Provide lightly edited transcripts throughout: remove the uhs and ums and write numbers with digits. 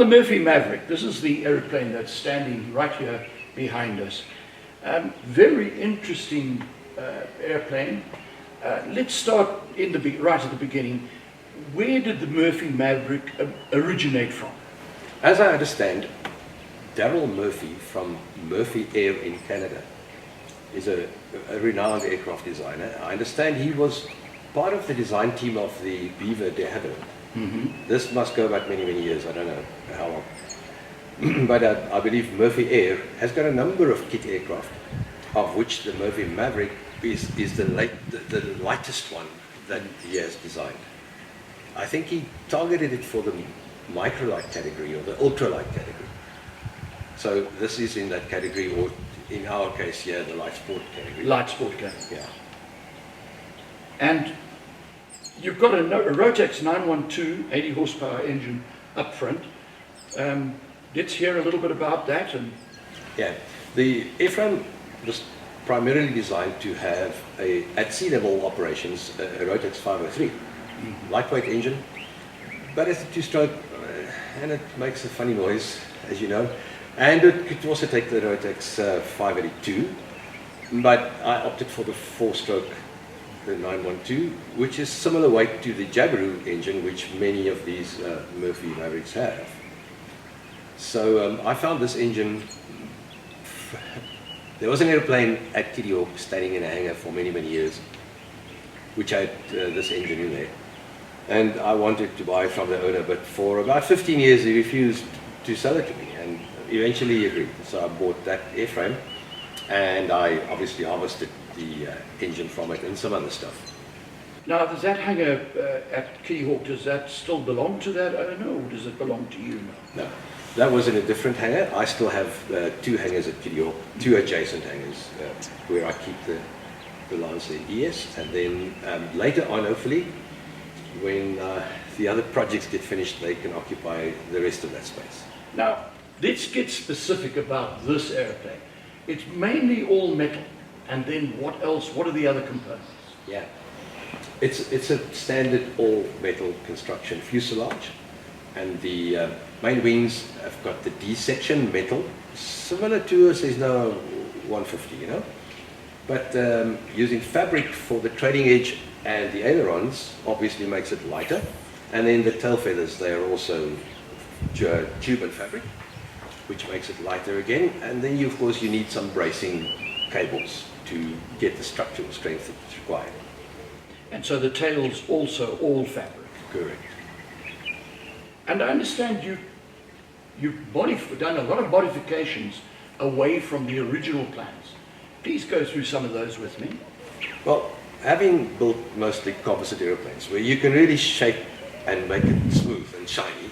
the Murphy Maverick, this is the aeroplane that's standing right here behind us. Very interesting airplane. Let's start right at the beginning. Where did the Murphy Maverick originate from? As I understand, Darryl Murphy from Murphy Air in Canada is a renowned aircraft designer. I understand he was part of the design team of the Beaver de Havilland. This must go back many, many years. I don't know how long. But I believe Murphy Air has got a number of kit aircraft, of which the Murphy Maverick is the lightest one that he has designed. I think he targeted it for the microlight category or the ultralight category. So this is in that category, or in our case here, the light sport category. Light sport category. Yeah. And you've got a Rotax 912 80 horsepower engine up front. Let's hear a little bit about that. And yeah, the airframe was primarily designed to have at sea level operations a Rotax 503, lightweight engine, but it's a two-stroke, and it makes a funny noise, as you know. And it could also take the Rotax 582, but I opted for the four-stroke, the 912, which is similar weight to the Joubert engine, which many of these Murphy Mavericks have. So I found this engine. There was an airplane at Kitty Hawk standing in a hangar for many, many years, which had this engine in there. And I wanted to buy it from the owner, but for about 15 years he refused to sell it to me, and eventually he agreed. So I bought that airframe, and I obviously harvested the engine from it and some other stuff. now, does that hangar at Kitty Hawk, does that still belong to that owner, or does it belong to you now? No, that was in a different hangar. I still have two hangars at Kitty Hawk, two adjacent hangars where I keep the Lancer ES, and then later on, hopefully, when the other projects get finished, they can occupy the rest of that space. Now, let's get specific about this airplane. It's mainly all metal, and then what else? What are the other components? Yeah, it's a standard all metal construction fuselage, and the main wings have got the D section metal, similar to a Cessna 150, you know, but using fabric for the trailing edge, and the ailerons obviously makes it lighter, and then the tail feathers, they are also Joubert fabric, which makes it lighter again. And then you, of course, you need some bracing cables to get the structural strength that's required. And so the tail's also all fabric. Correct. And I understand you've done a lot of modifications away from the original plans. Please go through some of those with me. Well, having built mostly composite airplanes, where you can really shape and make it smooth and shiny,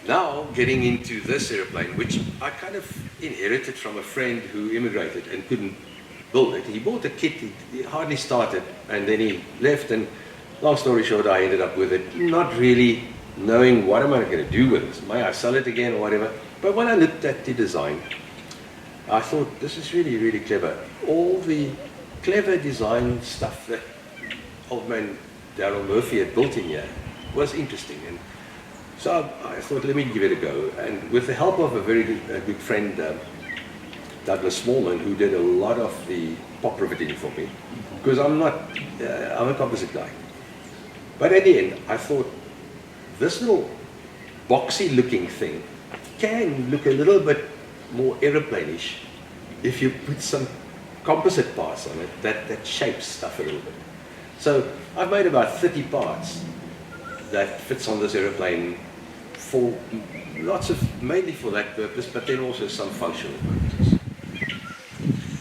now getting into this airplane, which I kind of inherited from a friend who immigrated and couldn't build it. He bought a kit, he hardly started, and then he left, and long story short, I ended up with it, not really knowing what am I going to do with this. May I sell it again or whatever? But when I looked at the design, I thought, this is really, really clever. All the clever design stuff that old man Darryl Murphy had built in here was interesting, and so I thought, let me give it a go. And with the help of a very good friend, Douglas Smallman, who did a lot of the pop riveting for me, because I'm a composite guy. But at the end, I thought, this little boxy looking thing can look a little bit more aeroplane-ish if you put some composite parts on it that shapes stuff a little bit. So I've made about 30 parts that fits on this aeroplane for mainly for that purpose, but then also some functional purposes.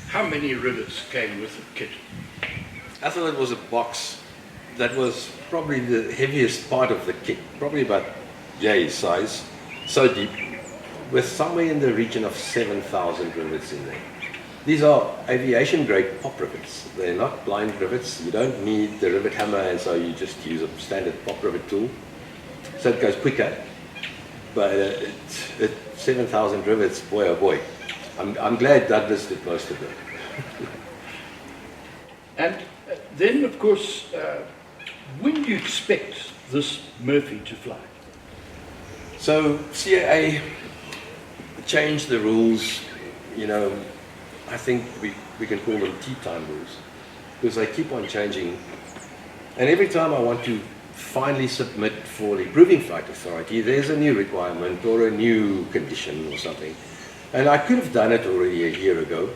How many rivets came with the kit? I thought it was a box that was probably the heaviest part of the kit, probably about yay size, so deep, with somewhere in the region of 7,000 rivets in there. These are aviation grade pop rivets. They're not blind rivets. You don't need the rivet hammer, and so you just use a standard pop rivet tool. So it goes quicker. But 7,000 rivets, boy oh boy. I'm glad Douglas did most of it. And then, of course, when do you expect this Murphy to fly? So CAA changed the rules, you know, I think we can call them tea time rules, because they keep on changing. And every time I want to finally submit for the Approving Flight Authority, there's a new requirement or a new condition or something. And I could have done it already a year ago,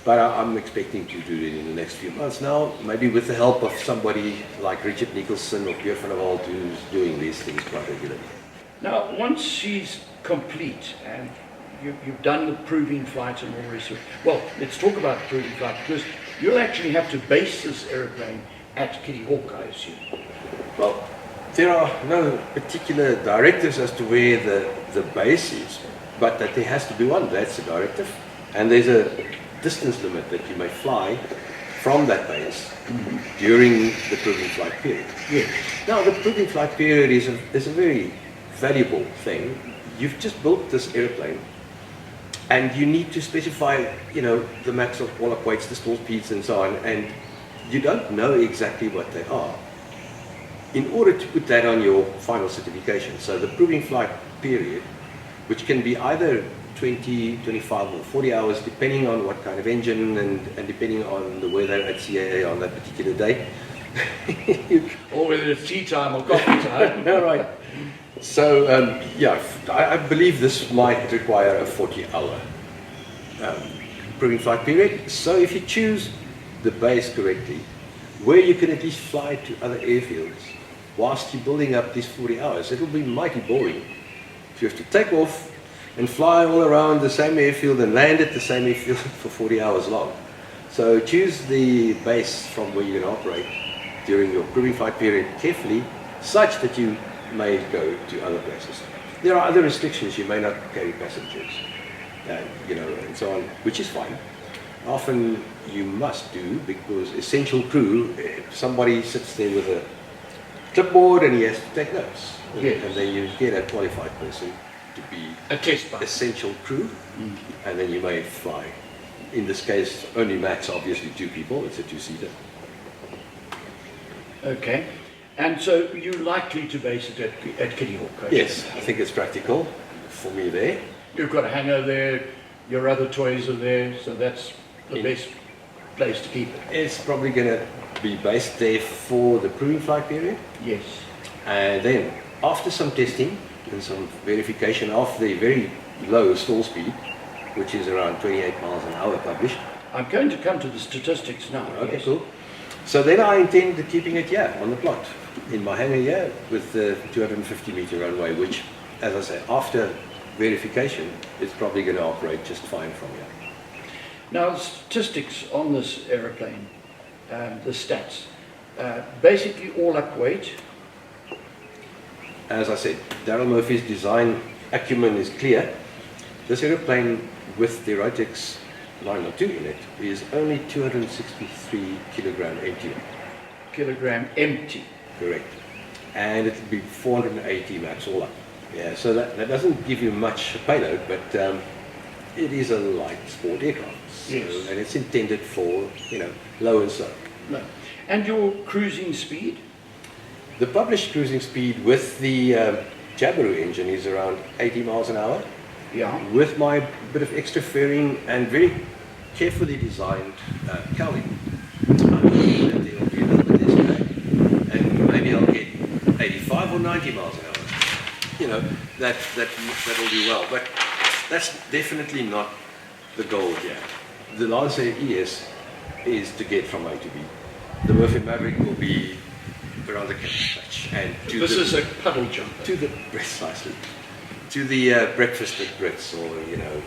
but I'm expecting to do it in the next few months now, maybe with the help of somebody like Richard Nicholson or Pierre van der Walt, who's doing these things quite regularly. Now, once she's complete and you've done the proving flight and all the rest of it, well, let's talk about the proving flight, because you'll actually have to base this aeroplane at Kitty Hawk, I assume. Well, there are no particular directives as to where the base is, but that there has to be one, that's the directive. And there's a distance limit that you may fly from that base during the proving flight period. Yes. Now, the proving flight period is a very valuable thing. You've just built this airplane, and you need to specify, you know, the max of wall up weights, the stall speeds, and so on, and you don't know exactly what they are in order to put that on your final certification. So the proving flight period, which can be either 20, 25 or 40 hours, depending on what kind of engine and depending on the weather at CAA on that particular day. Or whether it's tea time or coffee time. No, right. So, yeah, I believe this might require a 40-hour proving flight period. So if you choose the base correctly, where you can at least fly to other airfields whilst you're building up these 40 hours, it'll be mighty boring if you have to take off and fly all around the same airfield and land at the same airfield for 40 hours long. So choose the base from where you're going to operate during your proving flight period carefully, such that you may go to other places. There are other restrictions. You may not carry passengers, you know, and so on, which is fine. Often you must do, because essential crew, if somebody sits there with a clipboard and he has to take notes. Yes. And then you get a qualified person to be A test pilot. essential crew, and then you may fly. In this case, only max, obviously 2 people, it's a 2-seater. Okay. And so you're likely to base it at Kitty Hawk? Yes, I think it's practical for me there. You've got a hangar there, your other toys are there, so that's the best place to keep it. It's probably going to be based there for the proving flight period, Yes. and then after some testing and some verification of the very low stall speed, which is around 28 miles an hour published. I'm going to come to the statistics now. Okay, yes. cool. So then I intend keeping it here on the plot, in my hangar here, with the 250 meter runway, which, as I say, after verification, it's probably going to operate just fine from here. Now, the statistics on this aeroplane, the stats, basically all up weight. As I said, Darryl Murphy's design acumen is clear. This aeroplane with the Rotex 902 in it is only 263 kilogram empty. Kilogram empty. Correct. And it'll be 480 max all up. Yeah, so that doesn't give you much payload, but it is a light sport aircraft. So, Yes. and it's intended for, you know, low and slow. No. And your cruising speed? The published cruising speed with the Joubert engine is around 80 miles an hour. Yeah. With my bit of extra fairing and very carefully designed cowling, I'm hoping that there will be a little bit less drag, and maybe I'll get 85 or 90 miles an hour. You know, that will do well, but that's definitely not the goal here. The Lancer ES is to get from A to B. The Murphy Maverick will be around the catch, and This is a puddle jumper. to the precisely to the breakfast at Brits, or you know,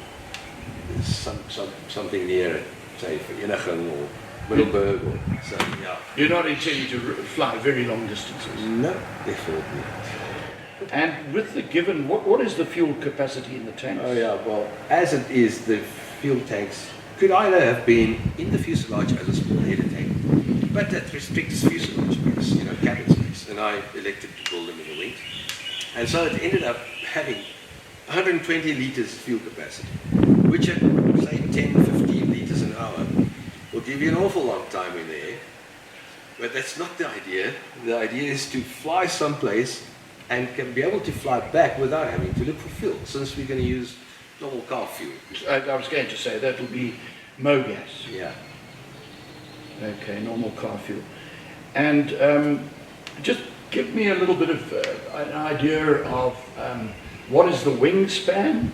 something near, say, Eneging or Middelburg, or so. Yeah. You're not intending to fly very long distances. No, definitely not. And with the given, what is the fuel capacity in the tanks? Oh yeah, well, as it is, the fuel tanks could either have been in the fuselage as a small header tank, but that restricts fuselage space, you know, cabin space, and I elected to build them in the wings. And so it ended up having 120 liters fuel capacity, which at, say, 10, 15 liters an hour will give you an awful long time in the air. But that's not the idea. The idea is to fly someplace and can be able to fly back without having to look for fuel, since we're going to use normal car fuel. I was going to say that will be MoGas. Yeah. Okay, normal car fuel. And just give me a little bit of an idea of what is the wingspan?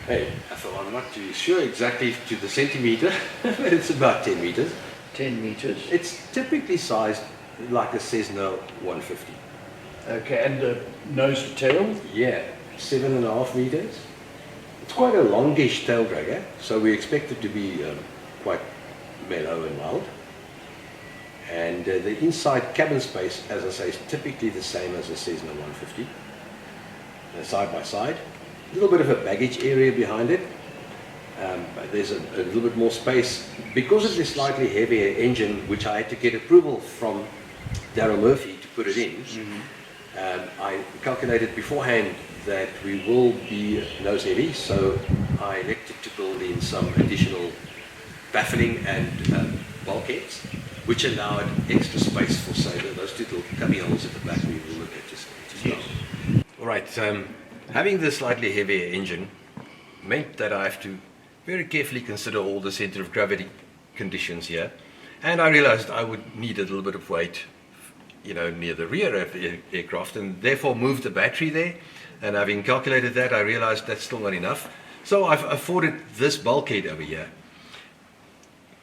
Hey, I'm not too sure exactly to the centimeter, but it's about 10 meters. 10 meters. It's typically sized like a Cessna 150. Okay, and the nose to tail? Yeah, 7.5 meters. It's quite a longish tail dragger, so we expect it to be quite mellow and mild. And the inside cabin space, as I say, is typically the same as a Cessna 150. Side by side. A little bit of a baggage area behind it. There's a little bit more space. Because of the slightly heavier engine, which I had to get approval from Darryl Murphy to put it in, I calculated beforehand that we will be nose heavy, so I elected to build in some additional baffling and bulkheads, which allowed extra space for, say, those two little cubby holes at the back we will look at just now. Yes. All right, having the slightly heavier engine meant that I have to very carefully consider all the center of gravity conditions here, and I realized I would need a little bit of weight, near the rear of the aircraft, and therefore moved the battery there. And having calculated that, I realized that's still not enough. So I've afforded this bulkhead over here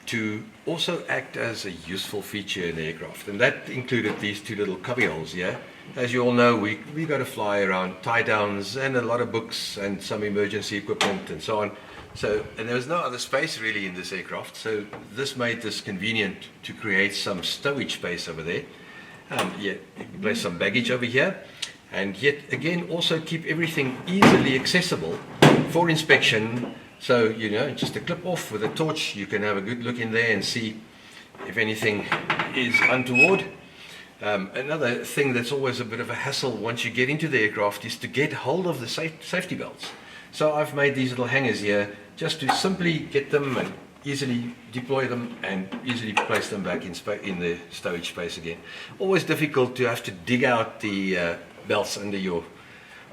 to also act as a useful feature in the aircraft, and that included these two little cubby holes here. As you all know, we got to fly around tie downs and a lot of books and some emergency equipment and so on. And there was no other space really in this aircraft, so this made this convenient to create some stowage space over there. You can place some baggage over here, and yet again also keep everything easily accessible for inspection. So, just a clip off with a torch, you can have a good look in there and see if anything is untoward. Another thing that's always a bit of a hassle once you get into the aircraft is to get hold of the safety belts. So I've made these little hangers here just to simply get them and easily deploy them and easily place them back in the stowage space again. Always difficult to have to dig out the belts under your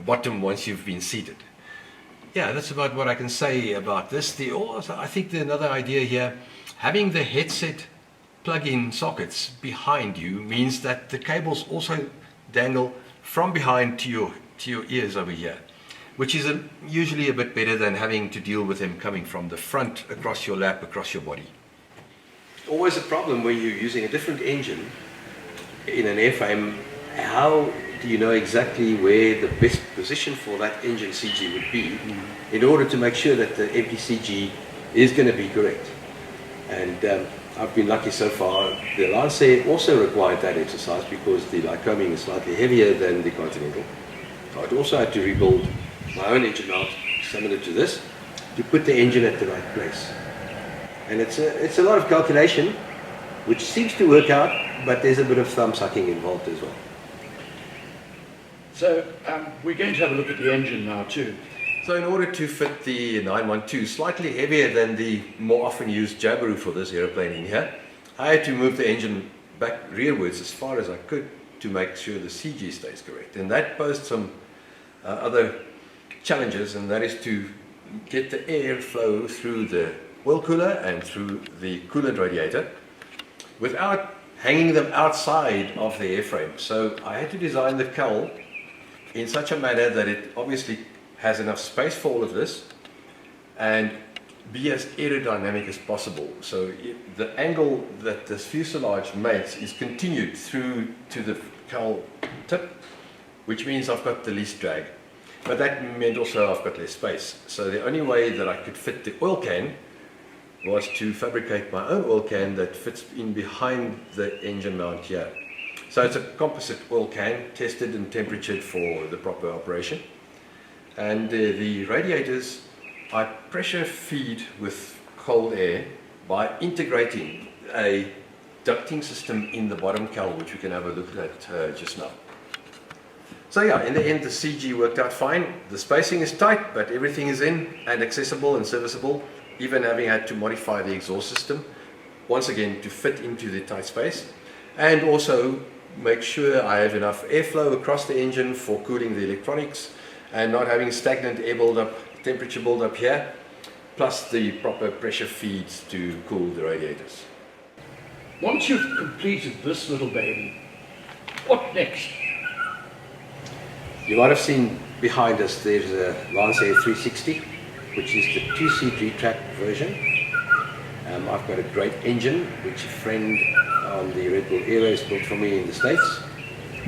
bottom once you've been seated. Yeah, that's about what I can say about this. I think another idea here, having the headset plug-in sockets behind you means that the cables also dangle from behind to your ears over here, which is usually a bit better than having to deal with them coming from the front across your lap, across your body. Always a problem when you're using a different engine in an airframe. How do you know exactly where the best position for that engine CG would be in order to make sure that the empty CG is going to be correct? And I've been lucky so far. The Lancer also required that exercise because the Lycoming is slightly heavier than the Continental. So I'd also had to rebuild my own engine mount similar to this to put the engine at the right place. And it's a lot of calculation, which seems to work out, but there's a bit of thumb sucking involved as well. So we're going to have a look at the engine now too. So in order to fit the 912, slightly heavier than the more often used Joubert for this aeroplane in here, I had to move the engine back rearwards as far as I could to make sure the CG stays correct. And that posed some other challenges, and that is to get the air flow through the oil cooler and through the coolant radiator without hanging them outside of the airframe. So I had to design the cowl in such a manner that it obviously has enough space for all of this and be as aerodynamic as possible. So the angle that this fuselage makes is continued through to the cowl tip, which means I've got the least drag. But that meant also I've got less space. So the only way that I could fit the oil can was to fabricate my own oil can that fits in behind the engine mount here. So it's a composite oil can, tested and temperatured for the proper operation. And the radiators I pressure feed with cold air by integrating a ducting system in the bottom cowl, which we can have a look at just now. So yeah, in the end the CG worked out fine. The spacing is tight, but everything is in and accessible and serviceable, even having had to modify the exhaust system, once again to fit into the tight space. And also make sure I have enough airflow across the engine for cooling the electronics and not having stagnant air buildup, temperature buildup here, plus the proper pressure feeds to cool the radiators. Once you've completed this little baby, what next? You might have seen behind us there's a Lancer 360, which is the 2-seat retract version. I've got a great engine, which a friend on the Red Bull Airways built for me in the States.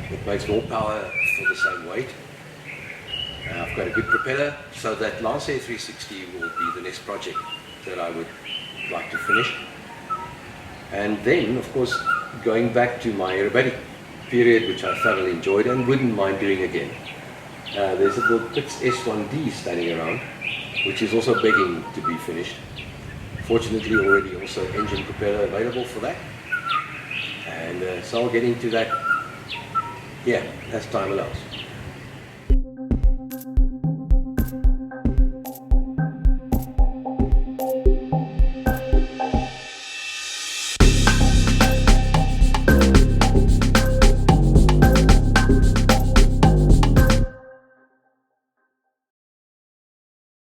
It makes more power for the same weight. I've got a good propeller, so that Lancer 360 will be the next project that I would like to finish. And then, of course, going back to my aerobatic period, which I thoroughly enjoyed and wouldn't mind doing again. There's a little Pitts S1D standing around, which is also begging to be finished. Fortunately, already also engine propeller available for that. And so I'll get into that, yeah, as time allows.